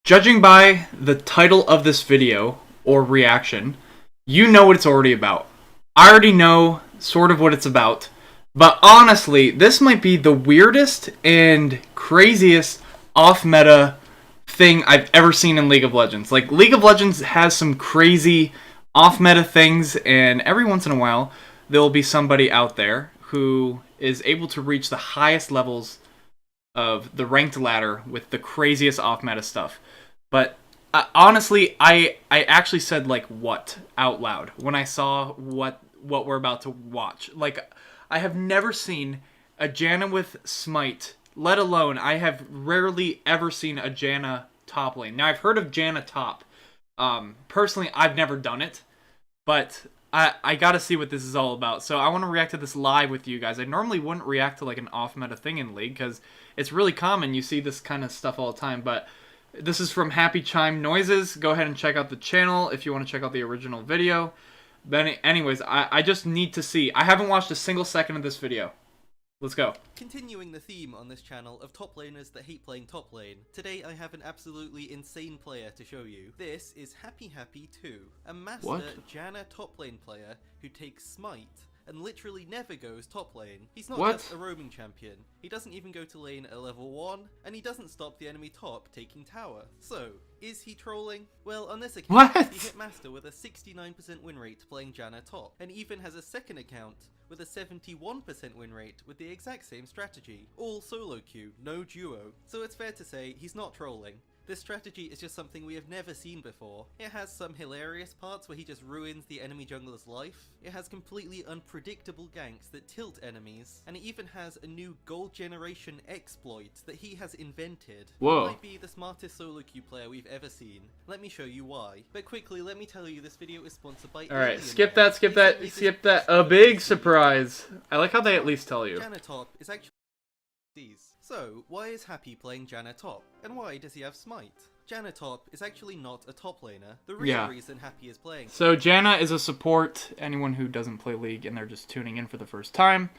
Judging by the title of this video or reaction, you know what it's already about. I already know sort of what it's about, but honestly, this might be the weirdest and craziest off-meta thing I've ever seen in League of Legends. Like, League of Legends has some crazy off-meta things, and every once in a while, there will be somebody out there who is able to reach the highest levels of the ranked ladder with the craziest off-meta stuff. But honestly, I actually said like what out loud when I saw what we're about to watch. Like, I have never seen a Janna with Smite, let alone I have rarely ever seen a Janna top lane. Now, I've heard of Janna top. Personally, I've never done it, but I gotta see what this is all about. So I want to react to this live with you guys. I normally wouldn't react to like an off-meta thing in League because it's really common. You see this kind of stuff all the time, but this is from Happy Chime Noises. Go ahead and check out the channel if you want to check out the original video. But anyways, I just need to see. I haven't watched a single second of this video. Let's go. Continuing the theme on this channel of top laners that hate playing top lane, today I have an absolutely insane player to show you. This is Happy 2, a master Janna top lane player who takes Smite and literally never goes top lane. He's not just a roaming champion, he doesn't even go to lane at level 1, and he doesn't stop the enemy top taking tower. So, is he trolling? Well, on this account, he hit master with a 69% win rate playing Janna top, and even has a second account with a 71% win rate with the exact same strategy. All solo queue, no duo. So it's fair to say he's not trolling. This strategy is just something we have never seen before. It has some hilarious parts where he just ruins the enemy jungler's life. It has completely unpredictable ganks that tilt enemies. And it even has a new gold generation exploit that he has invented. Whoa. He might be the smartest solo queue player we've ever seen. Let me show you why. But quickly, let me tell you this video is sponsored by Alright, skip that. A big surprise. I like how they at least tell you. Janna top is actually So, why is Happy playing Janna top? And why does he have Smite? Janna top is actually not a top laner. The real reason Happy is playing. So Janna is a support. Anyone who doesn't play League and they're just tuning in for the first time,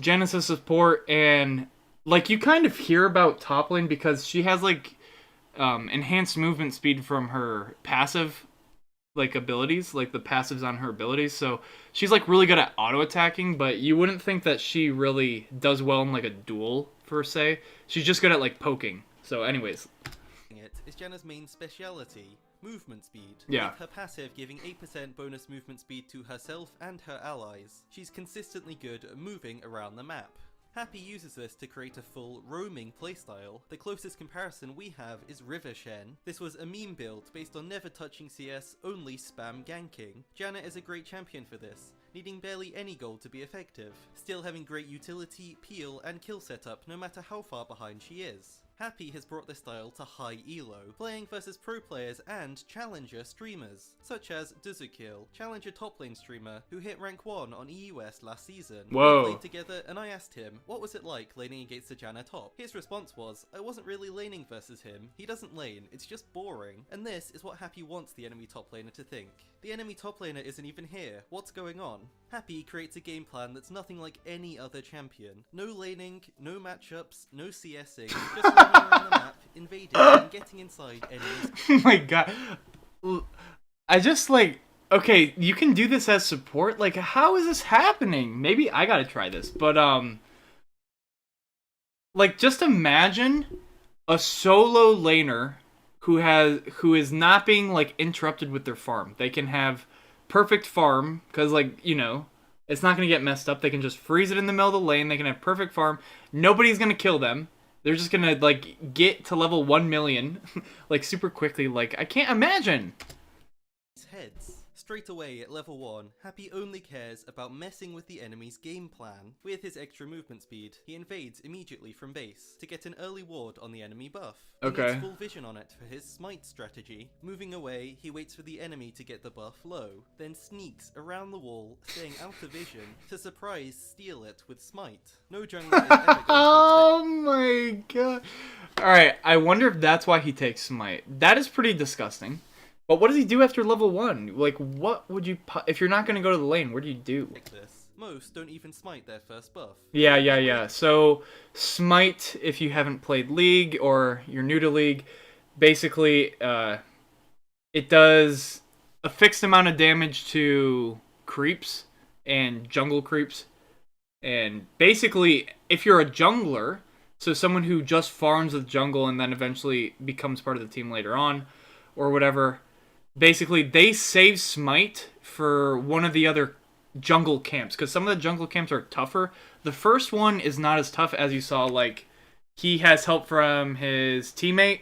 Janna's a support, and like you kind of hear about top lane because she has like enhanced movement speed from her passive like abilities, like the passives on her abilities. So she's like really good at auto attacking, but you wouldn't think that she really does well in like a duel per se. She's just good at like poking. So anyways, it is Janna's main speciality, movement speed. Yeah. With her passive giving 8% bonus movement speed to herself and her allies. She's consistently good at moving around the map. Happy uses this to create a full roaming playstyle. The closest comparison we have is River Shen. This was a meme build based on never touching CS, only spam ganking. Janna is a great champion for this, needing barely any gold to be effective, still having great utility, peel, and kill setup no matter how far behind she is. Happy has brought this style to high elo, playing versus pro players and challenger streamers, such as Duzukil, challenger top lane streamer who hit rank 1 on EU West last season. Whoa. We played together and I asked him, what was it like laning against the Janna top? His response was, I wasn't really laning versus him, he doesn't lane, it's just boring. And this is what Happy wants the enemy top laner to think. The enemy top laner isn't even here, what's going on? Happy creates a game plan that's nothing like any other champion. No laning, no matchups, no CSing, just running around the map, invading and getting inside enemies. Oh my god. I just like, okay, you can do this as support? Like, how is this happening? Maybe I gotta try this, but like, just imagine a solo laner who is not being like interrupted with their farm. They can have perfect farm because, like, you know, it's not gonna get messed up. They can just freeze it in the middle of the lane. They can have perfect farm. Nobody's gonna kill them. They're just gonna like get to level 1 million like super quickly. Like, I can't imagine. Heads. Straight away at level 1, Happy only cares about messing with the enemy's game plan. With his extra movement speed, he invades immediately from base to get an early ward on the enemy buff. He gets full vision on it for his Smite strategy. Moving away, he waits for the enemy to get the buff low, then sneaks around the wall, staying out of vision, to surprise steal it with Smite. No jungler is ever going to Oh my god. Alright, I wonder if that's why he takes Smite. That is pretty disgusting. But what does he do after level 1? Like, what would you... if you're not going to go to the lane, what do you do? like this. Most don't even smite their first buff. Yeah. So, Smite, if you haven't played League or you're new to League, basically, it does a fixed amount of damage to creeps and jungle creeps. And basically, if you're a jungler, so someone who just farms the jungle and then eventually becomes part of the team later on, or whatever, basically they save Smite for one of the other jungle camps, because some of the jungle camps are tougher. The first one is not as tough as you saw, like, he has help from his teammate,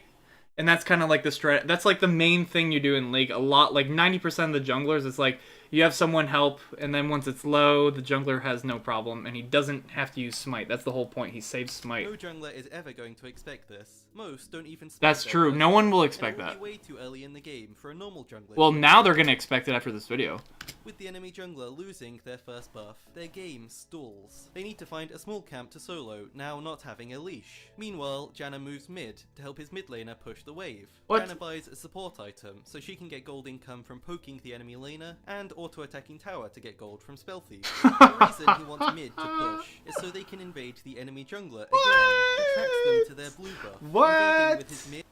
and that's kind of like the that's like the main thing you do in League a lot. Like 90% of the junglers, it's like you have someone help, and then once it's low, the jungler has no problem, and he doesn't have to use Smite. That's the whole point. He saves Smite. No jungler is ever going to expect this. Most don't even expect That's true. No one will expect that. It will be way too early in the game for a normal jungler. Well, now they're gonna expect it after this video. With the enemy jungler losing their first buff, their game stalls. They need to find a small camp to solo, now not having a leash. Meanwhile, Janna moves mid to help his mid laner push the wave. What? Janna buys a support item, so she can get gold income from poking the enemy laner, and auto-attacking tower to get gold from spell thief. The reason he wants mid to push is so they can invade the enemy jungler again. He tracks them to their blue buff. What? With his mid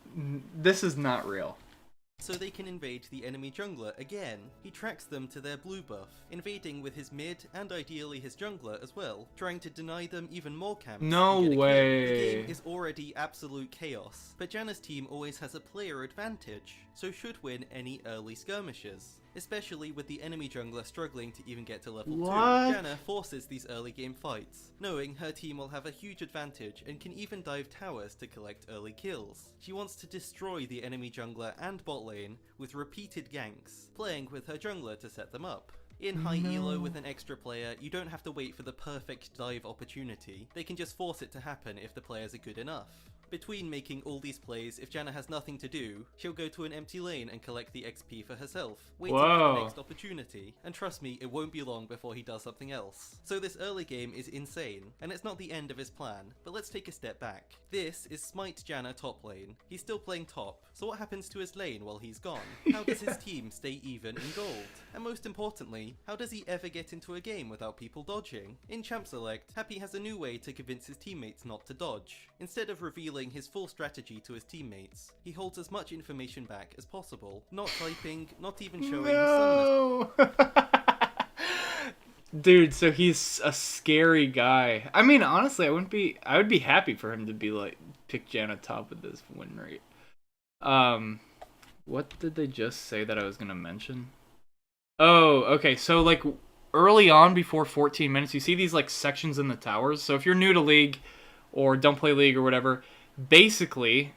This is not real. so they can invade the enemy jungler again. He tracks them to their blue buff, invading with his mid and ideally his jungler as well, trying to deny them even more camps. No way. The game is already absolute chaos, but Janna's team always has a player advantage, so should win any early skirmishes. Especially with the enemy jungler struggling to even get to level 2. Janna forces these early game fights, knowing her team will have a huge advantage and can even dive towers to collect early kills. She wants to destroy the enemy jungler and bot lane with repeated ganks, playing with her jungler to set them up. In high elo with an extra player, you don't have to wait for the perfect dive opportunity, they can just force it to happen if the players are good enough. Between making all these plays, if Janna has nothing to do, she'll go to an empty lane and collect the XP for herself, waiting for the next opportunity. And trust me, it won't be long before he does something else. So this early game is insane, and it's not the end of his plan, but let's take a step back. This is Smite Janna top lane. He's still playing top, so what happens to his lane while he's gone? How does his team stay even in gold? And most importantly, how does he ever get into a game without people dodging? In Champ Select, Happy has a new way to convince his teammates not to dodge. Instead of revealing his full strategy to his teammates, he holds as much information back as possible, not typing, not even showing his summon. Dude, so he's a scary guy. I mean, honestly, I would be happy for him to be like pick Janna top with this win rate. What did they just say that I was gonna mention? Oh, okay, so like early on before 14 minutes, you see these like sections in the towers. So if you're new to League or don't play League or whatever, basically,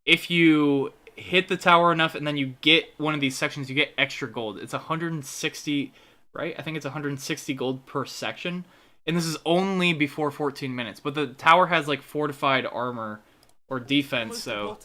if you hit the tower enough and then you get one of these sections, you get extra gold. It's 160, right? I think it's 160 gold per section. And this is only before 14 minutes. But the tower has like fortified armor or defense, so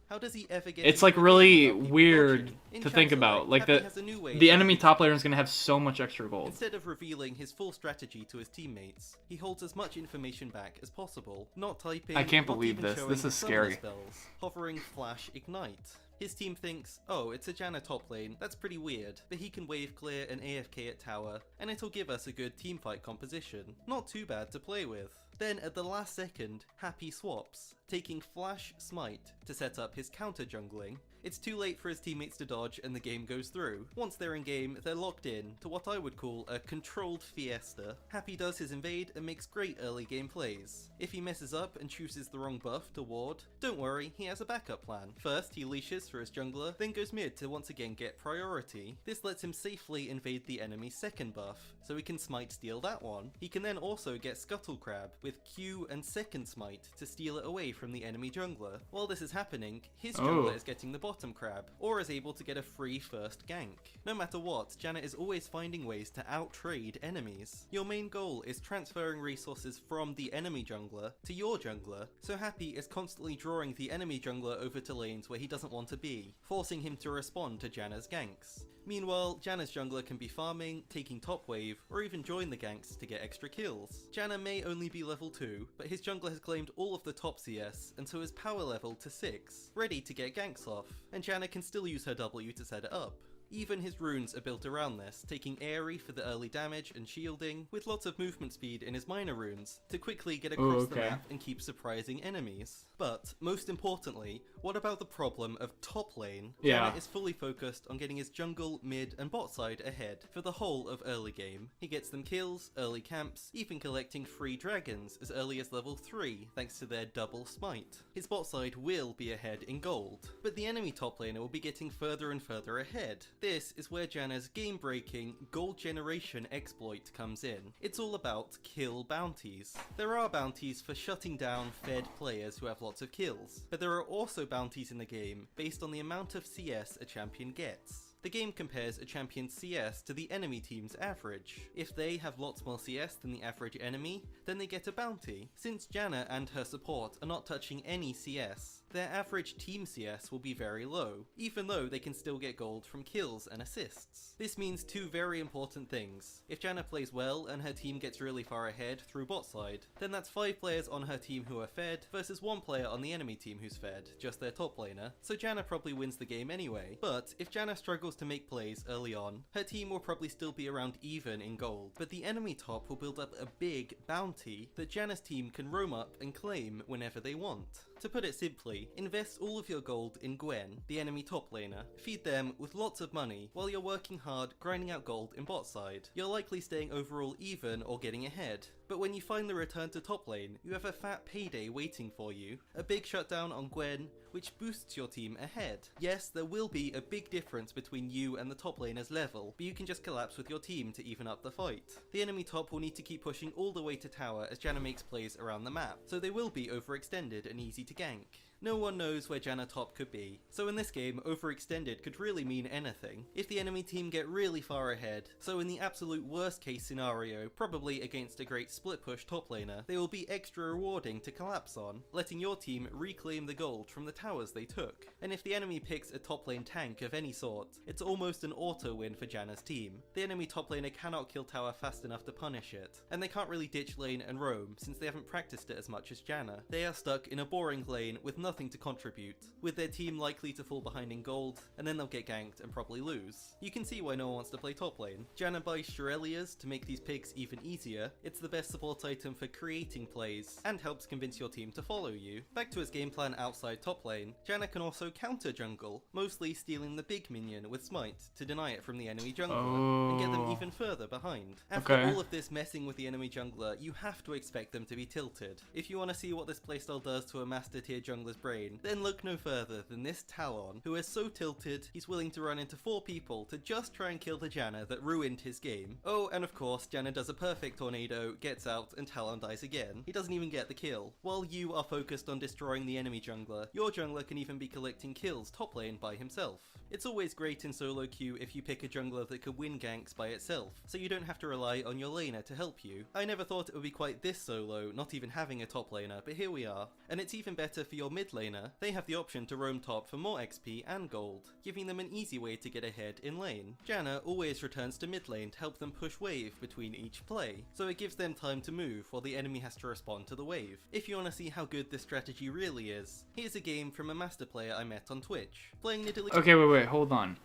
how does he ever get it's like really weird to think about. Like the enemy top laner is going to have so much extra gold. Instead of revealing his full strategy to his teammates, he holds as much information back as possible, not typing. I can't believe this. This is scary. Spells, hovering flash ignite. His team thinks, oh, it's a Janna top lane, that's pretty weird, but he can wave clear and AFK at tower, and it'll give us a good teamfight composition. Not too bad to play with. Then at the last second, Happy swaps, taking Flash Smite to set up his counter jungling. It's too late for his teammates to dodge and the game goes through. Once they're in game, they're locked in to what I would call a controlled fiesta. Happy does his invade and makes great early game plays. If he messes up and chooses the wrong buff to ward, don't worry, he has a backup plan. First, he leashes for his jungler, then goes mid to once again get priority. This lets him safely invade the enemy's second buff, so he can smite steal that one. He can then also get Scuttle Crab with Q and second smite to steal it away from the enemy jungler. While this is happening, his jungler is getting the bottom crab, or is able to get a free first gank. No matter what, Janna is always finding ways to out-trade enemies. Your main goal is transferring resources from the enemy jungler to your jungler, so Happy is constantly drawing the enemy jungler over to lanes where he doesn't want to be, forcing him to respond to Janna's ganks. Meanwhile, Janna's jungler can be farming, taking top wave, or even join the ganks to get extra kills. Janna may only be level 2, but his jungler has claimed all of the top CS, and so is power level to 6, ready to get ganks off, and Janna can still use her W to set it up. Even his runes are built around this, taking Airy for the early damage and shielding, with lots of movement speed in his minor runes, to quickly get across the map and keep surprising enemies. But, most importantly, what about the problem of top lane? Janna is fully focused on getting his jungle, mid, and bot side ahead for the whole of early game. He gets them kills, early camps, even collecting free dragons as early as level 3 thanks to their double smite. His bot side will be ahead in gold, but the enemy top laner will be getting further and further ahead. This is where Janna's game-breaking gold generation exploit comes in. It's all about kill bounties. There are bounties for shutting down fed players who have lots of kills, but there are also bounties in the game based on the amount of CS a champion gets. The game compares a champion's CS to the enemy team's average. If they have lots more CS than the average enemy, then they get a bounty. Since Janna and her support are not touching any CS, their average team CS will be very low, even though they can still get gold from kills and assists. This means two very important things. If Janna plays well and her team gets really far ahead through bot side, then that's 5 players on her team who are fed versus 1 player on the enemy team who's fed, just their top laner, so Janna probably wins the game anyway. But if Janna struggles to make plays early on, her team will probably still be around even in gold, but the enemy top will build up a big bounty that Janna's team can roam up and claim whenever they want. To put it simply, invest all of your gold in Gwen, the enemy top laner. Feed them with lots of money while you're working hard grinding out gold in bot side. You're likely staying overall even or getting ahead. But when you finally return to top lane, you have a fat payday waiting for you. A big shutdown on Gwen, which boosts your team ahead. Yes, there will be a big difference between you and the top laner's level, but you can just collapse with your team to even up the fight. The enemy top will need to keep pushing all the way to tower as Janna makes plays around the map, so they will be overextended and easy to gank. No one knows where Janna top could be, so in this game, overextended could really mean anything. If the enemy team get really far ahead, so in the absolute worst case scenario, probably against a great split push top laner, they will be extra rewarding to collapse on, letting your team reclaim the gold from the towers they took. And if the enemy picks a top lane tank of any sort, it's almost an auto win for Janna's team. The enemy top laner cannot kill tower fast enough to punish it, and they can't really ditch lane and roam since they haven't practiced it as much as Janna. They are stuck in a boring lane with nothing to contribute, with their team likely to fall behind in gold, and then they'll get ganked and probably lose. You can see why no one wants to play top lane. Janna buys Shurelias to make these picks even easier. It's the best support item for creating plays, and helps convince your team to follow you. Back to his game plan outside top lane, Janna can also counter jungle, mostly stealing the big minion with Smite to deny it from the enemy jungler, and get them even further behind. After all of this messing with the enemy jungler, you have to expect them to be tilted. If you want to see what this playstyle does to a master tier jungler's brain, then look no further than this Talon, who is so tilted he's willing to run into 4 people to just try and kill the Janna that ruined his game. Oh, and of course, Janna does a perfect tornado, gets out, and Talon dies again. He doesn't even get the kill. While you are focused on destroying the enemy jungler, your jungler can even be collecting kills top lane by himself. It's always great in solo queue if you pick a jungler that could win ganks by itself, so you don't have to rely on your laner to help you. I never thought it would be quite this solo, not even having a top laner, but here we are. And it's even better for your mid laner. They have the option to roam top for more XP and gold, giving them an easy way to get ahead in lane. Janna always returns to mid lane to help them push wave between each play, so it gives them time to move while the enemy has to respond to the wave. If you want to see how good this strategy really is, here's a game from a master player I met on Twitch. Playing Nidalee. Okay, wait, hold on.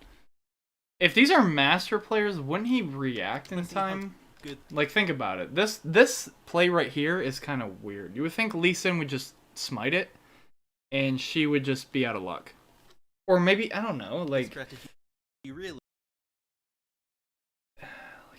If these are master players, wouldn't he react in time? Good. Like, think about it. This play right here is kind of weird. You would think Lee Sin would just smite it, and she would just be out of luck. Or maybe, I don't know, like... Strategy really...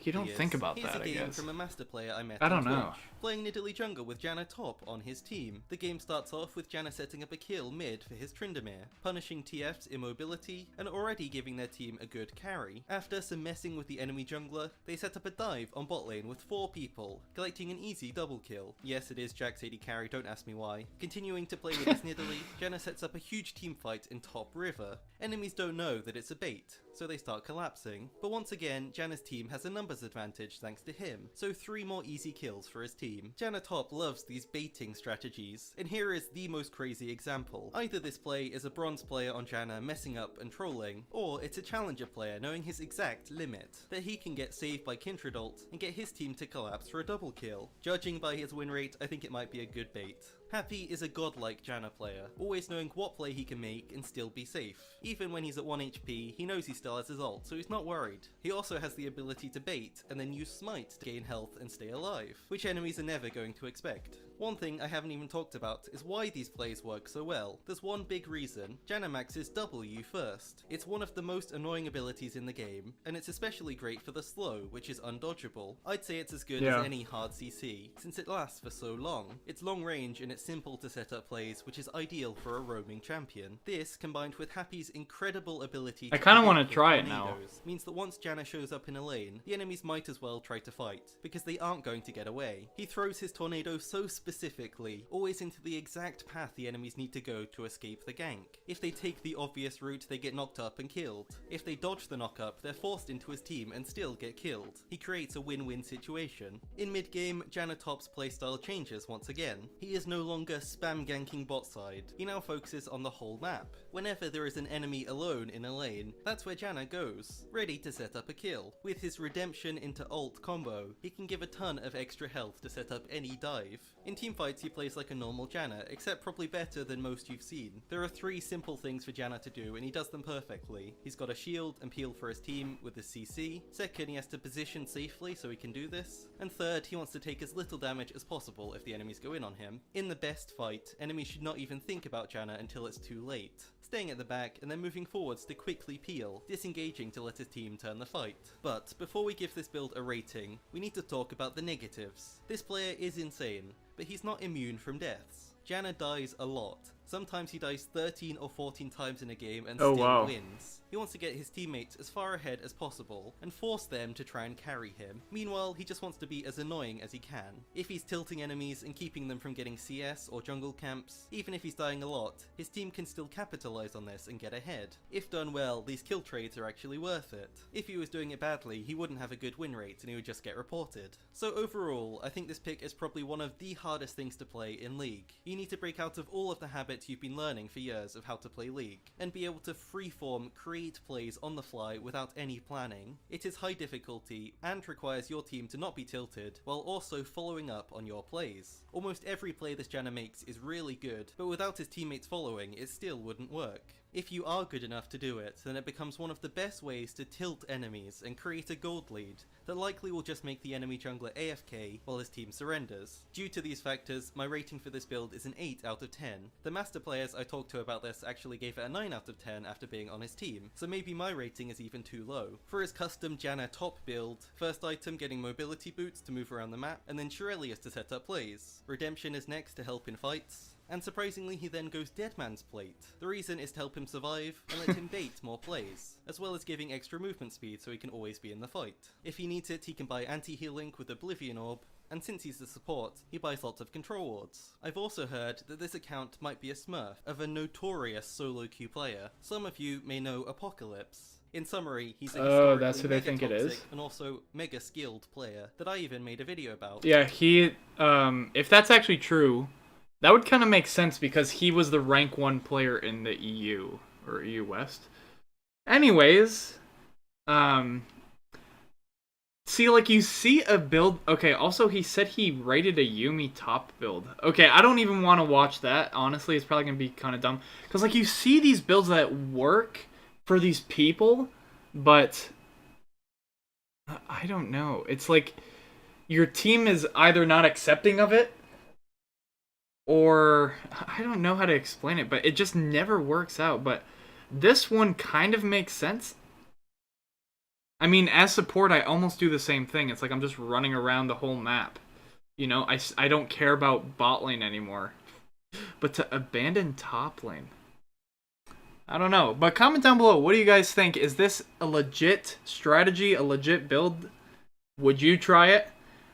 You don't think about that, I guess. From a master player I met I don't on know. Twitch, playing Nidalee jungle with Janna top on his team. The game starts off with Janna setting up a kill mid for his Tryndamere, punishing TF's immobility and already giving their team a good carry. After some messing with the enemy jungler, they set up a dive on bot lane with 4 people, collecting an easy double kill. Yes, it is Jack's AD carry, don't ask me why. Continuing to play with his Nidalee, Janna sets up a huge team fight in top river. Enemies don't know that it's a bait, so they start collapsing. But once again, Janna's team has a numbers advantage thanks to him, so 3 more easy kills for his team. Janna top loves these baiting strategies, and here is the most crazy example. Either this play is a bronze player on Janna messing up and trolling, or it's a challenger player knowing his exact limit, that he can get saved by Kindred ult and get his team to collapse for a double kill. Judging by his win rate, I think it might be a good bait. Happy is a godlike Janna player, always knowing what play he can make and still be safe. Even when he's at 1 HP, he knows he still has his ult, so he's not worried. He also has the ability to bait and then use Smite to gain health and stay alive, which enemies are never going to expect. One thing I haven't even talked about is why these plays work so well. There's one big reason: Janna maxes W first. It's one of the most annoying abilities in the game, and it's especially great for the slow, which is undodgeable. I'd say it's as good as any hard CC, since it lasts for so long. It's long range and it's simple to set up plays, which is ideal for a roaming champion. This, combined with Happy's incredible ability to I kind of want to try it now, means that once Janna shows up in a lane, the enemies might as well try to fight, because they aren't going to get away. He throws his tornado so specifically, always into the exact path the enemies need to go to escape the gank. If they take the obvious route, they get knocked up and killed. If they dodge the knock-up, they're forced into his team and still get killed. He creates a win-win situation. In mid-game, Janna Top's playstyle changes once again. He is no longer spam ganking bot side. He now focuses on the whole map. Whenever there is an enemy alone in a lane, that's where Janna goes, ready to set up a kill. With his redemption into ult combo, he can give a ton of extra health to set up any dive. In teamfights, he plays like a normal Janna, except probably better than most you've seen. There are 3 simple things for Janna to do, and he does them perfectly. He's got a shield and peel for his team with his CC. Second, he has to position safely so he can do this. And third, he wants to take as little damage as possible if the enemies go in on him. In the best fight, enemies should not even think about Janna until it's too late, staying at the back and then moving forwards to quickly peel, disengaging to let his team turn the fight. But before we give this build a rating, we need to talk about the negatives. This player is insane, but he's not immune from deaths. Janna dies a lot. Sometimes he dies 13 or 14 times in a game and still wins. He wants to get his teammates as far ahead as possible and force them to try and carry him. Meanwhile, he just wants to be as annoying as he can. If he's tilting enemies and keeping them from getting CS or jungle camps, even if he's dying a lot, his team can still capitalize on this and get ahead. If done well, these kill trades are actually worth it. If he was doing it badly, he wouldn't have a good win rate and he would just get reported. So overall, I think this pick is probably one of the hardest things to play in League. You need to break out of all of the habits you've been learning for years of how to play League, and be able to freeform create plays on the fly without any planning. It is high difficulty and requires your team to not be tilted while also following up on your plays. Almost every play this Janna makes is really good, but without his teammates following, it still wouldn't work. If you are good enough to do it, then it becomes one of the best ways to tilt enemies and create a gold lead that likely will just make the enemy jungler AFK while his team surrenders. Due to these factors, my rating for this build is an 8 out of 10. The master players I talked to about this actually gave it a 9 out of 10 after being on his team, so maybe my rating is even too low. For his custom Janna top build, first item getting mobility boots to move around the map, and then Shirelius to set up plays. Redemption is next to help in fights. And surprisingly, he then goes Deadman's Plate. The reason is to help him survive and let him bait more plays, as well as giving extra movement speed so he can always be in the fight. If he needs it, he can buy anti-healing with Oblivion Orb, and since he's the support, he buys lots of control wards. I've also heard that this account might be a smurf of a notorious solo queue player. Some of you may know Apocalypse. In summary, he's a that's who they think it is, and also mega skilled player that I even made a video about. Yeah, he, if that's actually true, that would kind of make sense because he was the rank 1 player in the EU, or EU West. Anyways, see, like, you see a build. Okay, also, he said he rated a Yuumi top build. Okay, I don't even want to watch that. Honestly, it's probably going to be kind of dumb. Because, like, you see these builds that work for these people, but I don't know. It's like your team is either not accepting of it, or I don't know how to explain it, but it just never works out. But this one kind of makes sense. I mean, as support, I almost do the same thing. It's like I'm just running around the whole map. You know, I don't care about bot lane anymore. But to abandon top lane, I don't know. But comment down below, what do you guys think? Is this a legit strategy, a legit build? Would you try it?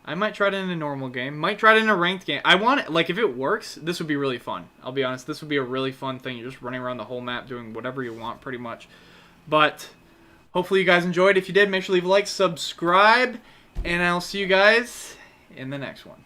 I might try it in a normal game. Might try it in a ranked game. I want it, like, if it works, this would be really fun. I'll be honest, this would be a really fun thing. You're just running around the whole map doing whatever you want, pretty much. But hopefully you guys enjoyed. If you did, make sure to leave a like, subscribe, and I'll see you guys in the next one.